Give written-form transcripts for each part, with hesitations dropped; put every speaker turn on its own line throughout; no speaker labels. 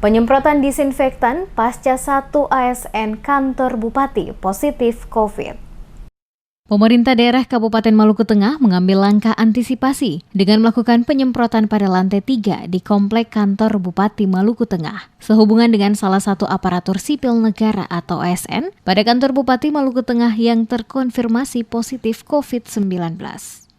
Penyemprotan disinfektan pasca 1 ASN kantor Bupati positif COVID. Pemerintah daerah Kabupaten Maluku Tengah mengambil langkah antisipasi dengan melakukan penyemprotan pada lantai 3 di komplek kantor Bupati Maluku Tengah. Sehubungan dengan salah satu aparatur sipil negara atau ASN pada kantor Bupati Maluku Tengah yang terkonfirmasi positif COVID-19.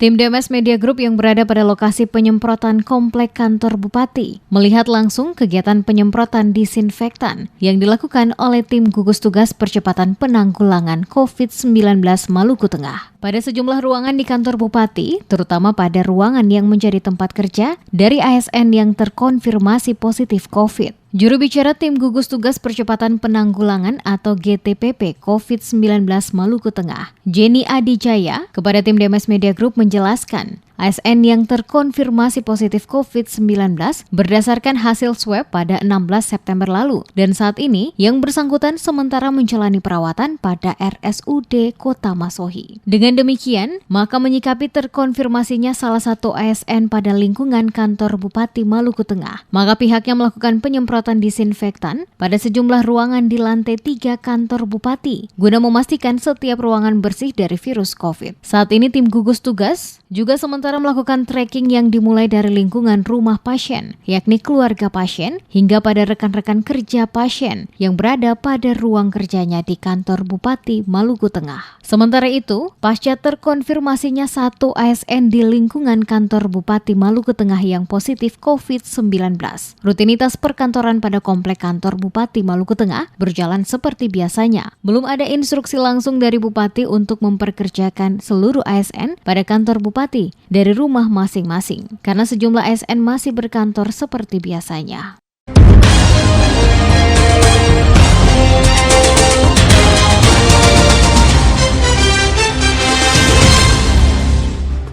Tim DMS Media Group yang berada pada lokasi penyemprotan komplek kantor Bupati melihat langsung kegiatan penyemprotan disinfektan yang dilakukan oleh tim gugus tugas percepatan penanggulangan COVID-19 Maluku Tengah. Pada sejumlah ruangan di kantor Bupati, terutama pada ruangan yang menjadi tempat kerja dari ASN yang terkonfirmasi positif COVID. Juru bicara tim gugus tugas percepatan penanggulangan atau GTPP COVID-19 Maluku Tengah, Jenny Adijaya, kepada tim DMS Media Group menjelaskan, ASN yang terkonfirmasi positif COVID-19 berdasarkan hasil swab pada 16 September lalu dan saat ini yang bersangkutan sementara menjalani perawatan pada RSUD Kota Masohi. Dengan demikian, maka menyikapi terkonfirmasinya salah satu ASN pada lingkungan kantor Bupati Maluku Tengah, maka pihaknya melakukan penyemprotan disinfektan pada sejumlah ruangan di lantai 3 kantor Bupati guna memastikan setiap ruangan bersih dari virus COVID. Saat ini tim gugus tugas juga sementara melakukan tracking yang dimulai dari lingkungan rumah pasien, yakni keluarga pasien, hingga pada rekan-rekan kerja pasien yang berada pada ruang kerjanya di kantor Bupati Maluku Tengah. Sementara itu, pasca terkonfirmasinya satu ASN di lingkungan kantor Bupati Maluku Tengah yang positif COVID-19, rutinitas perkantoran pada komplek kantor Bupati Maluku Tengah berjalan seperti biasanya. Belum ada instruksi langsung dari Bupati untuk memperkerjakan seluruh ASN pada kantor Bupati dari rumah masing-masing, karena sejumlah ASN masih berkantor seperti biasanya.